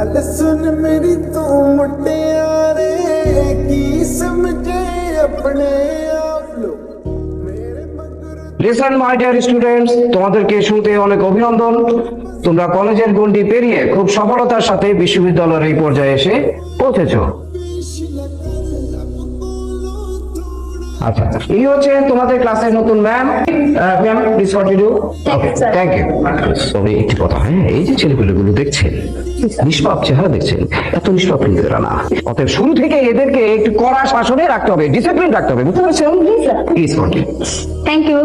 गल सुन मेरी तू मुटियारे की समझे अपने आप लो मेरे मगर লিসেন মাই ডিয়ার স্টুডেন্টস, তোমাদেরকে শুরুতে অনেক অভিনন্দন। তোমরা কলেজের গণ্ডি পেরিয়ে খুব সফলতার সাথে বিশ্ববিদ্যালয়ের এই পর্যায়ে এসে পৌঁছেছো। আচ্ছা, এই হচ্ছে তোমাদের ক্লাসের নতুন ma'am. Ma'am please continue. Okay, thank you. তবে একটি কথা, হ্যাঁ, এই যে ছেলেগুলো দেখছেন, নিষ্পাপ চেহারা দেখছেন, এত নিষ্পাপ কিন্তু এরা না। অতএব শুরু থেকে এদেরকে একটু কড়া শাসনে রাখতে হবে, ডিসিপ্লিন রাখতে হবে, বুঝতে পারছেন? Please continue. Thank you.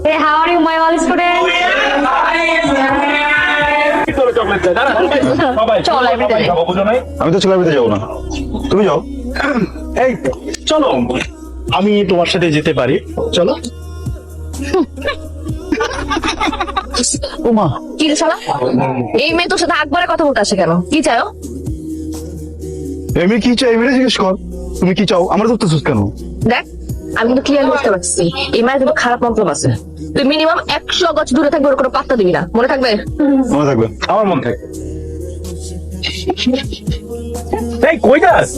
Hey, how are you, my all students? চল লাইব্রেরিতে যাই। আমি তো লাইব্রেরিতে যাবো না, তুমি যাও। এই চলো, আমি তোমার সাথে যেতে পারি, চলো। ওমা, কি রে শালা? এই মেয়ে তোর সাথে একবারে কথা বলতে আসে কেন? কি চাও? এমনি কি চাই এমনি জিজ্ঞেস কর। তুমি কি চাও? আমার ধরতেছিস কেন? দেখ, আমি কিন্তু ক্লিয়ার বুঝতে পারছি এই মায়ের কিন্তু খারাপ মন্তব্য আছে। তুই মিনিমাম 100 গজ দূরে থাকবে, ওর কোনো পাত্তা দিবি না, মনে থাকবে? মনে থাকবে, আমার মন থাকে। এই কই যাস?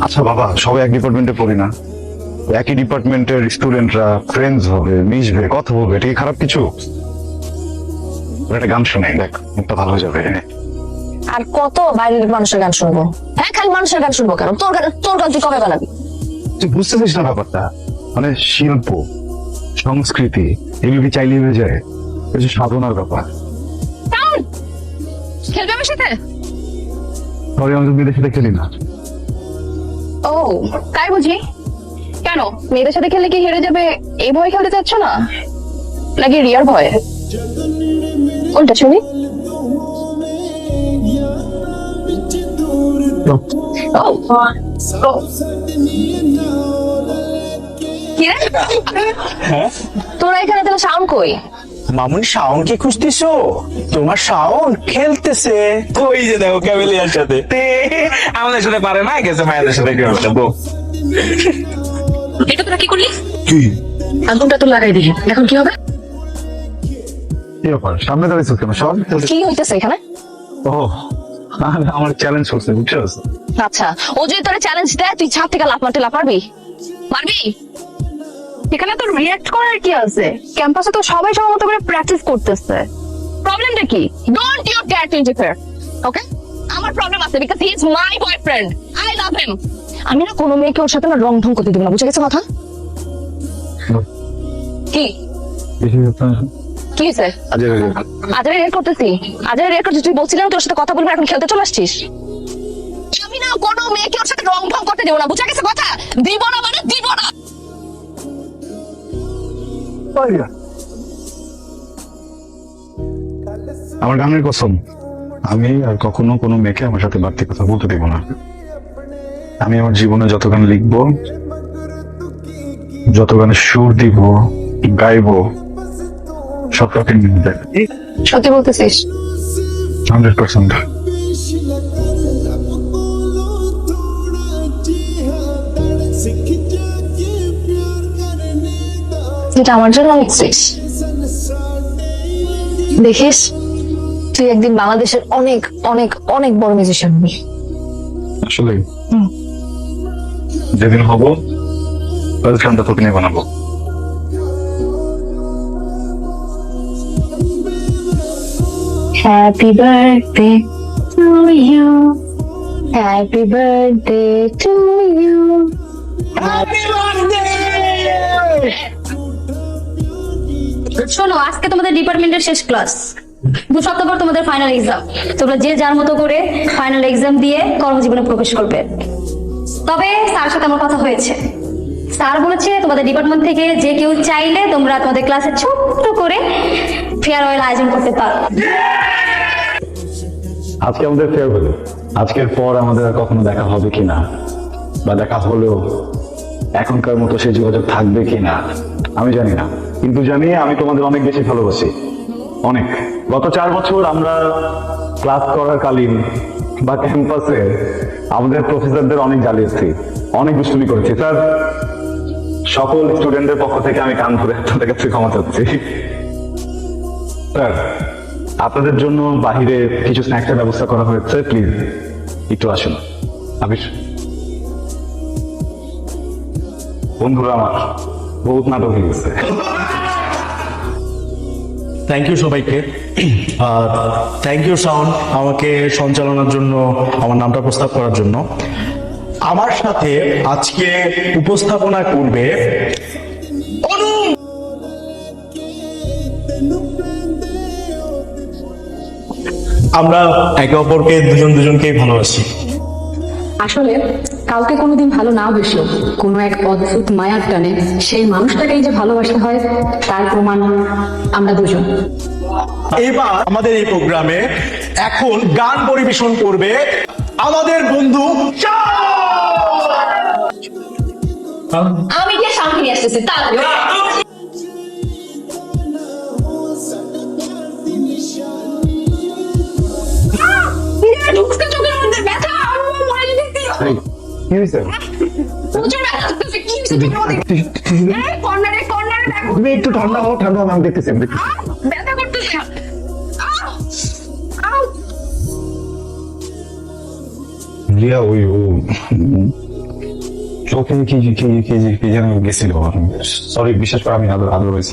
আচ্ছা বাবা, সবাই এক ডিপার্টমেন্টে পড়ি না, একই ডিপার্টমেন্টের স্টুডেন্টরা ফ্রেন্ডস হবে, মিশবে, কথা বলবে, এটা কি খারাপ কিছু? একটা গান শুনে দেখ, মুখটা ভালো হয়ে যাবে। আর কত বাইরের মানুষের গান শুনবো? হ্যাঁ, খালি মানুষের গান শুনবো কেন? তোর গান তুই কবে বানাবি? তুই বুঝতেছিস না ব্যাপারটা? মানে শিল্প, সংস্কৃতি এগুলো কি চাইলে হয়ে যায়? এটা সাধনার ব্যাপার। খেলবে আমার সাথে? তবে আমি তো মেয়েদের সাথে খেলি না। ও তাই বুঝি? কেন মেয়েদের সাথে খেললে কি হেরে যাবে এই ভয় খেলতে চাচ্ছ না, নাকি রিয়ার ভয়ে? কোনটা শুনি? কি রে? তোরা এখানে তাহলে সাউন্ড কই? মামুনি শাওন কি খুঁজতেছো? তোমার শাওন খেলতেছে ওই যে দেখো ক্যামেলিয়ার সাথে। আমাদের সাথে পারে না, গেছে মায়েদের সাথে খেলবো। এটা তোরা কি করলি? কি আগুনটা তো লাগাই দিলি, এখন কি হবে? কি ব্যাপার? সামনে দাঁড়িয়েছিস কেন? সব কি হইতেছে এখানে? ও, আমার চ্যালেঞ্জ করছে, বুঝছো? আচ্ছা, ও যদি তোরা চ্যালেঞ্জ দেয় তুই ছাদ থেকে লাফ মারতে পারবি? পারবি? এখানে তোর রিঅ্যাক্ট করার কি আছে? ক্যাম্পাসে তো সবাই সবার মতো করে প্র্যাকটিস করতেছে, প্রবলেমটা কি? Don't you dare to interfere, okay? আমার প্রবলেম আছে because he is my boyfriend, I love him. আমি না কোনো মেয়েকে ওর সাথে না রং ঢং করতে দেব না, বুঝে গেছো কথা? কি কি হয়েছে? আজরে রেড করতেছি, আজরে রেড করতেছি। তুই বলছিলাম তোর সাথে কথা বলবি, এখন খেলতে চলে আসছিস। আমি না কোনো মেয়েকে ওর সাথে রং ঢং করতে দেব না, বুঝে গেছে কথা? দিব না মানে দিব না। আমার গানের কসম, আমি আর কখনো কোনো মেয়েকে আমার সাথে বাড়তি কথা বলতে দেবো না। আমি আমার জীবনে যত গান লিখবো, যত গানের সুর দিব, গাইবো, সবটাকে নিয়ে দেয়। সত্যি বলতেছিস? 100%। যেটা আমার জন্য লিখছিস, দেখিস তুই একদিন বাংলাদেশের অনেক অনেক অনেক বড় মিউজিশিয়ান হবি। আসলে যেদিন হবো গানটা তোকে নিয়ে বানাবো। Happy birthday to you, happy birthday to you, happy birthday. শোনো, আজকে তোমাদের ডিপার্টমেন্টের শেষ ক্লাস। 2 সপ্তাহ পর তোমাদের ফাইনাল এক্সাম। তোমরা যে যার মতো করে ফাইনাল এক্সাম দিয়ে কর্মজীবনে প্রবেশ করবে। তবে স্যারের সাথে আমার কথা হয়েছে, স্যার বলেছে তোমাদের ডিপার্টমেন্ট থেকে যে কেউ চাইলে তোমরা তোমাদের ক্লাসে ছোট্ট করে ফেয়ারওয়েল আয়োজন করতে পারো। আজকে আমাদের ফেয়ারওয়েল, আজকের পর আমাদের আর কখনো দেখা হবে কিনা, বা দেখা হলেও এখনকার মতো সেই যোগাযোগ থাকবে কিনা আমি জানি না, কিন্তু জানি আমি তোমাদের অনেক বেশি ভালোবাসি, অনেক। গত 4 বছর আমরা ক্লাস করার কালীন বা ক্যাম্পাসে আমাদের প্রফেসরদের অনেক জ্বালিয়েছি, অনেক দুষ্টুমি করেছি। স্যার সকল স্টুডেন্টদের পক্ষ থেকে আমি কান ধরে আপনাদের কাছে ক্ষমা চাচ্ছি। স্যার, আপনাদের জন্য বাহিরে কিছু স্ন্যাক্সের ব্যবস্থা করা হয়েছে, প্লিজ একটু আসুন। আবির, বন্ধুরা আমার বহুত নাটক হয়ে গেছে। থ্যাংক ইউ সবাইকে। আর থ্যাংক ইউ সাউন্ড, আমাকে সঞ্চালনার জন্য, আমার নামটা প্রস্তাব করার জন্য। আমার সাথে আজকে উপস্থাপনা করবে অনু। আমরা একে অপরকে দুজনকেই ভালোবাসি। আসলে কাউকে কোনোদিন ভালো না বেসলেও কোনো এক অদ্ভুত মায়ার টানে সেই মানুষটাকেই যে ভালোবাসতে হয় তার প্রমাণ আমরা দুজন। এবার আমাদের এই প্রোগ্রামে এখন গান পরিবেশন করবে আমাদের বন্ধু আমি গিয়ে শান্তি নিয়ে আসতেছি তাড়াতাড়ি। ঢুকতে চোখের মধ্যে ব্যথা, আমার মনে দেখতে কি হয়েছে? প্রচুর ব্যথা করতেছে। কি হচ্ছে চোখের মধ্যে? এই কর্নারে দেখো, তুমি একটু ঠান্ডা হও, আমি দেখতেছি। ব্যথা করতেছে। আউ! রিয়া, ওই চোখে কি যেন গেছিল। সরি, বিশেষ করে আমি আদারওয়াইজ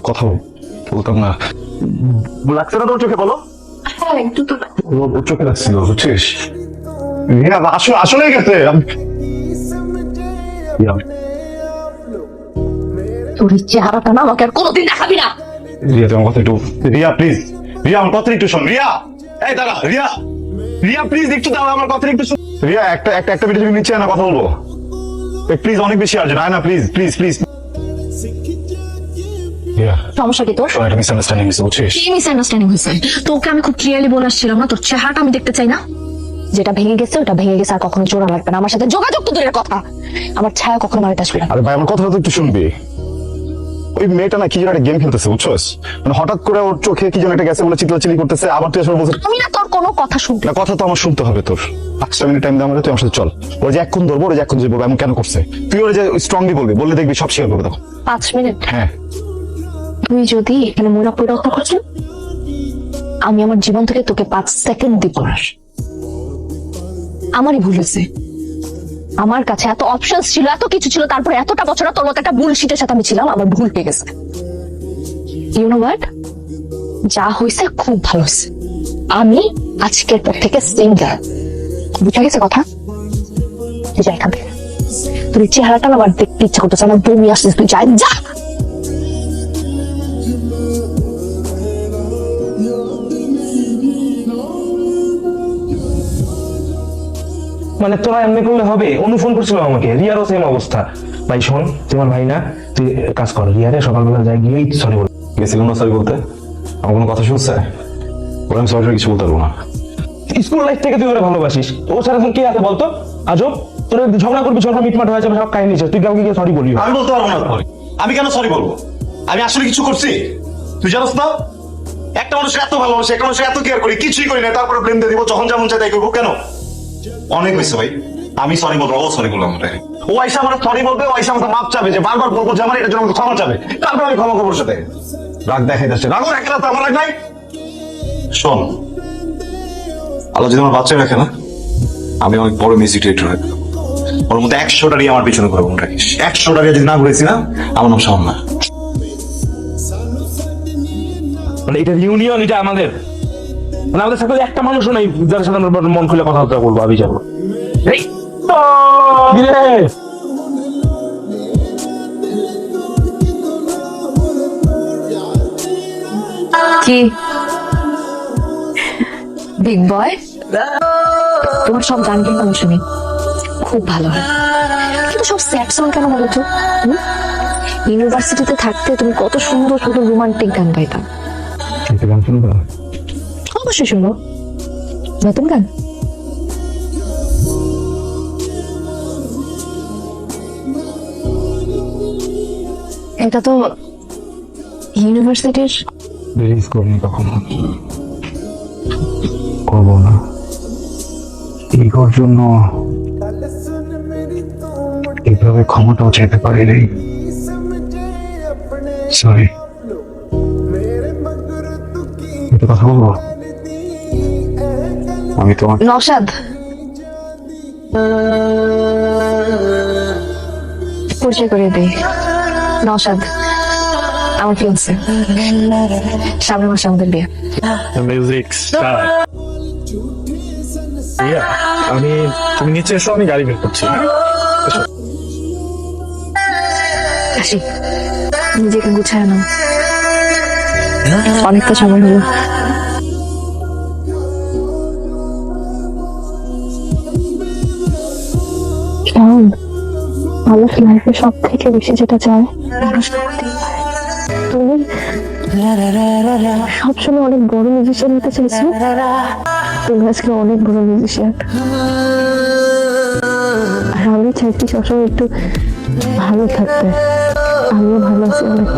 কথা বলতাম না। লাগছে না তোর চোখে? বলো। হ্যাঁ, একটু তো ওর চোখে লাগছিল, বুঝছিস? রিয়া, আসলে গেছে। রিয়া, তোর এই চেহারাটা না আমাকে আর কোনোদিন দেখাবি না। রিয়া, তোমার কথা একটু। রিয়া প্লিজ, রিয়া আমার কথা একটু শোন। রিয়া, এই দাঁড়া। রিয়া, রিয়া প্লিজ একটু দাও, আমার কথা একটু শোন। রিয়া, একটা মিনিট তুমি নিচে না, কথা বলবো প্লিজ। অনেক বেশি আর্জেন্ট। আয় না প্লিজ প্লিজ প্লিজ। রিয়া, সমস্যা কি তোর? একটা মিসআন্ডারস্ট্যান্ডিং হয়েছে, বুঝছিস? কি মিসআন্ডারস্ট্যান্ডিং হয়েছে? তোকে আমি খুব ক্লিয়ারলি বলে আসছিলাম না, তোর চেহারাটা আমি দেখতে চাই না। যেটা ভেঙে গেছে ওটা ভেঙে গেছে, আর কখনো জোড়া লাগবে না। আমার সাথে যোগাযোগ তো দূরের কথা, আমার ছায়া কখনো বাড়িতে আসবে না। আরে ভাই, আমার কথাটা তো একটু শুনবি। ওই মেয়েটা না কি যেন একটা গেম খেলতেছে, বুঝছস? মানে হঠাৎ করে ওর চোখে কি যেন একটা গেছে, বলে চিল্লাচিল্লি করতেছে। আবার তুই আসলে বলছিস আমি না তোর কোনো কথা শুনতে। না, কথা তো আমার শুনতে হবে তোর। 5 মিনিট টাইম দে আমাকে, তুই আমার সাথে চল। ওর যে এখন ধরবো, ওর যে এখন যে বলবো এমন কেন করছে, তুই ওর যে স্ট্রংলি বললে দেখবি সব শেয়ার করবে তখন। 5 মিনিট? হ্যাঁ। তুই যদি এখানে মনে পরিবর্তন করছিস, আমি আমার জীবন থেকে তোকে 5 সেকেন্ড দিব না। আমারই ভুল হয়েছে। আমার কাছে এত অপশনস ছিল, এত কিছু ছিল, তারপরে এতটা বছর তোর মতো একটা বুলশিটের সাথে আমি ছিলাম। আমার ভুল হয়ে গেছে। ইউ নো হোয়াট, যা হয়েছে খুব ভালো হয়েছে। আমি আজকের পর থেকে সিঙ্গেল। বুঝা গেছে কথা? তুই যা এখান থেকে। তোর এই চেহারাটা না আমার দেখতে ইচ্ছা করতেছে, আমার বমি আসছিস। তুই যা যা। মানে তোরা এমনি করলে হবে? অনু ফোন করছিল আমাকে, রিয়ারও সেম অবস্থা। ভাই শোন, তোমার ভাই না, তুই কাজ কর, রিয়ারে সকালবেলা যাই গিয়েই সরি বল। গেছিলাম না সরি বলতে? আমার কোনো কথা শুনছে? ওরা আমি সরি কিছু বলতে পারবো না। স্কুল লাইফ থেকে তুই ওরা ভালোবাসিস, ওর সাথে এখন কে আছে বলতো? আজব, তোর ঝগড়া করবি, ঝগড়া মিটমাট হয়ে যাবে, সব কাহিনী শেষ। তুই কাউকে গিয়ে সরি বলবি? আমি বলতে পারবো না। আমি কেন সরি বলবো? আমি আসলে কিছু করছি? তুই জানোস না, একটা মানুষের এত ভালোবাসে, একটা মানুষের এত কেয়ার করি, কিছুই করি না, তারপরে ব্লেম দিয়ে দিব, যখন যেমন চাই তাই করবো। কেন? অনেক হয়েছে ভাই, আমি সরি বলবো। ও সরি বললাম, ও আইসা আমার সরি বলবে, ও আইসা আমাকে মাপ চাবে, যে বারবার বলবো যে আমার এটার জন্য আমাকে ক্ষমা চাবে, তারপর আমি ক্ষমা করবো। সাথে রাগ দেখাই যাচ্ছে, রাগও রাখে না তো, আমার রাগ নাই। শোন, আল্লাহ যদি আমার বাচ্চা রাখে না, আমি অনেক বড় মিউজিক ডিরেক্টর হয়ে গেলাম। ওর মধ্যে 100টারই আমার পিছনে ঘুরে মনে রাখিস। 100টারই যদি না ঘুরেছি না, আমার নাম শাওন না। মানে এটা ইউনিয়ন, এটা আমাদের, মানে আমাদের সাথে একটা মানুষও নাই যার সাথে আমরা মন খুলে কথাবার্তা বলবো। আমি যাবো। এই কি রে? কি বিগ বয়, তোমার সব গান কিন্তু আমি শুনি, খুব ভালো হয়। কিন্তু সব স্যাড সং কেন বলো তো? ইউনিভার্সিটিতে থাকতে তুমি কত সুন্দর সুন্দর রোমান্টিক গান গাইতাম। গান শুনবো? অবশ্যই শুনবো। নতুন গান? এটা তো ইউনিভার্সিটির। রিলিজ করবো কখনো, করবো না। এই জন্য এইভাবে ক্ষমতাও চাইতে পারি নাই। সরি। একটা কথা বলবো? আমি তোমার নওশাদ, পরিচয় করে দিই। নওশাদ আমার ফিয়ান্সে, সামনের মাসে আমাদের বিয়ে। Music star. আমি, তুমি নিচে এসো, আমি গাড়ি বের করছি। আসি, নিজেকে গুছায় নাও, অনেকটা সময় হলো। কেমন আমার লাইফে সব থেকে বেশি যেটা চায় তুমি সবসময় অনেক বড় মিউজিশিয়ান হতে চাইছো, তুমি আজকে অনেক বড় মিউজিশিয়ান। আর আমি চাইছি সবসময় একটু ভালো থাকতে, আমিও ভালো আছি অনেক।